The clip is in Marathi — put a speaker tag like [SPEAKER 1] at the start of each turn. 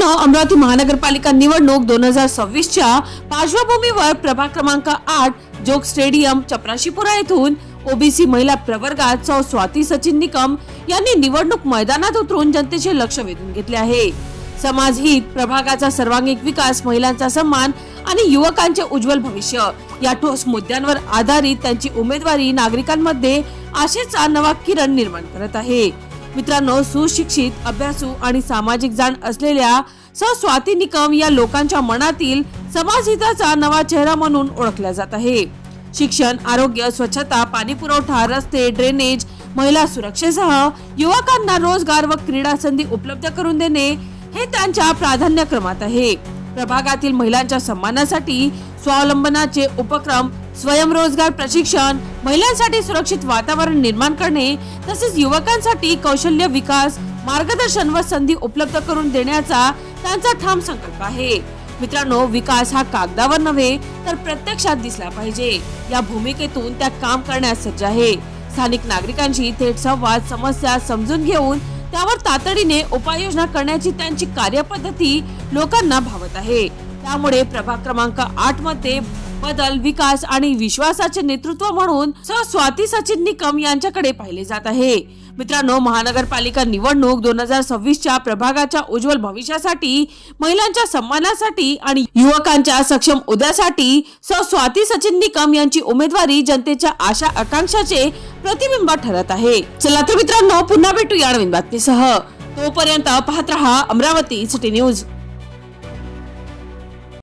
[SPEAKER 1] अमरावती महानगरपालिका निवडणूक 2026च्या पार्श्वभूमीवर प्रभाग क्रमांक 8 जोग स्टेडियम चपराशीपुरा येथून ओबीसी महिला प्रवर्गात सौ स्वाती सचिन निकम यांनी निवडणूक मैदानात उतरून जनतेचे लक्ष वेधून घेतले आहे। समाजहित, प्रभागाचा सर्वांगीण विकास, महिलांचा सन्मान आणि युवकांचे उज्ज्वल भविष्य या ठोस मुद्द्यांवर आधारित त्यांची उमेदवारी नागरिकांमध्ये आशेचा नवा किरण निर्माण करत आहे। मित्रांनो, सुशिक्षित, अभ्यासू आणि सामाजिक जाण असलेल्या सौ स्वाती निकम या लोकांच्या मनातील समाजहिताचा नवा चेहरा म्हणून ओळखला जात आहे। शिक्षण, आरोग्य, स्वच्छता, पाणी पुरवठा, रस्ते, ड्रेनेज, महिला सुरक्षेसह युवकांना रोजगार व क्रीडा संधी उपलब्ध करून देणे हे त्यांच्या प्राधान्यक्रमात आहे। प्रभागातील महिलांच्या सन्मानासाठी स्वावलंबनाचे उपक्रम, स्वयंरोजगार प्रशिक्षण, महिलांसाठी सुरक्षित वातावरण निर्माण करणे तसेच युवकांसाठी कौशल्य विकास, मार्गदर्शन व संधी उपलब्ध करून देण्याचा त्यांचा ठाम संकल्प आहे। मित्रांनो, विकास हा कागदावर नव्हे तर प्रत्यक्षात दिसला पाहिजे या भूमिकेतून त्या काम करण्यास सज्ज आहे। स्थानिक नागरिकांशी थेट संवाद, समस्या समजून घेऊन त्यावर तातडीने उपाययोजना करण्याची त्यांची कार्यपद्धती लोकांना भावत आहे। त्यामुळे प्रभाग क्रमांक 8 मध्ये बदल, विकास आणि विश्वासाचे नेतृत्व म्हणून सौ स्वाती सचिन निकम यांच्याकडे पाहिले जात आहे। मित्रांनो, महानगरपालिका निवडणूक 2026च्या प्रभागाच्या उज्ज्वल भविष्यासाठी, महिलांच्या सन्मानासाठी आणि युवकांच्या सक्षम उद्यासाठी सौ स्वाती सचिन निकम यांची उमेदवारी जनतेच्या आशा आकांक्षाचे प्रतिबिंब ठरत आहे। चला तर मित्रांनो, पुन्हा भेटू या नवीन बातमीसह। तोपर्यंत पाहत रहा अमरावती सिटी न्यूज।